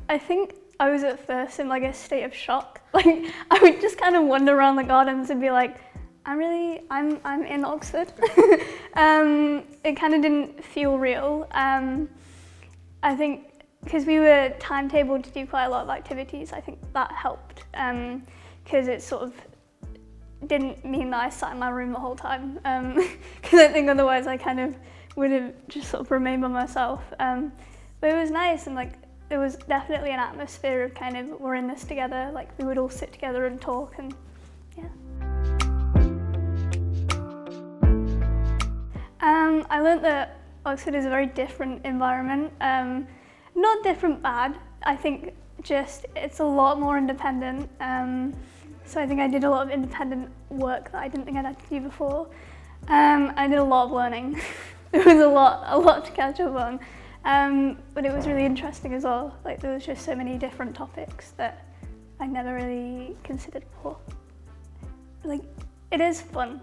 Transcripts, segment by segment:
I think I was at first in like a state of shock. Like I would just kind of wander around the gardens and be like, I'm in Oxford. It kind of didn't feel real. I think because we were timetabled to do quite a lot of activities, I think that helped. Because it sort of didn't mean that I sat in my room the whole time. Because I think otherwise I kind of would have just sort of remained by myself. But it was nice, and like there was definitely an atmosphere of kind of we're in this together. Like we would all sit together and talk, and yeah. I learned that Oxford is a very different environment. Not different bad, I think just it's a lot more independent. So I think I did a lot of independent work that I didn't think I'd had to do before. I did a lot of learning. There was a lot to catch up on. But it was really interesting as well. Like there was just so many different topics that I never really considered before. Like it is fun,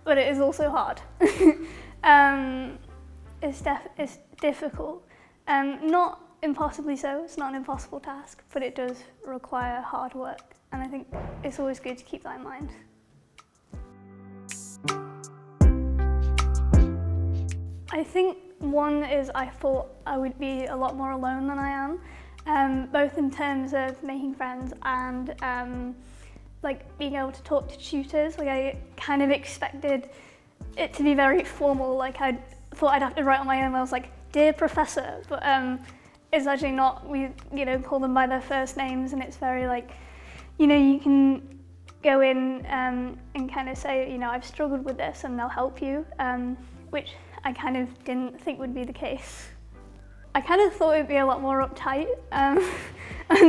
but it is also hard. It's difficult. Not impossibly so, it's not an impossible task, but it does require hard work. And I think it's always good to keep that in mind. I think one is I thought I would be a lot more alone than I am, both in terms of making friends and like being able to talk to tutors. Like I kind of expected it to be very formal, like I thought I'd have to write on my emails like, "Dear Professor," but it's actually not. We call them by their first names, and it's very like, you can go in and kind of say, I've struggled with this, and they'll help you, which I kind of didn't think would be the case. I kind of thought it'd be a lot more uptight. I'm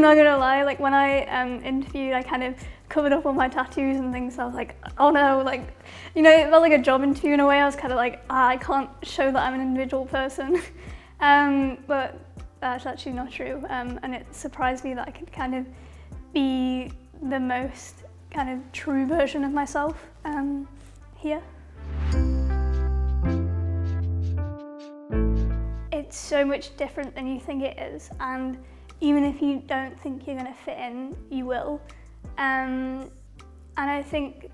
not gonna lie, like when I interviewed, I kind of covered up all my tattoos and things, so I was like, oh no, like, it felt like a job interview in a way. I was kind of like, I can't show that I'm an individual person. But that's actually not true, and it surprised me that I could kind of be the most kind of true version of myself here. It's so much different than you think it is, and even if you don't think you're going to fit in, you will. And I think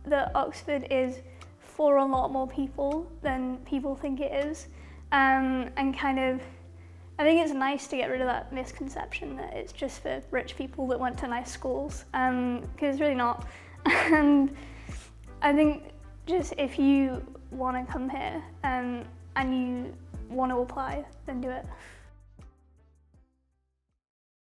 that Oxford is for a lot more people than people think it is, and kind of, I think it's nice to get rid of that misconception that it's just for rich people that went to nice schools, because it's really not. And I think just if you want to come here and you want to apply, then do it.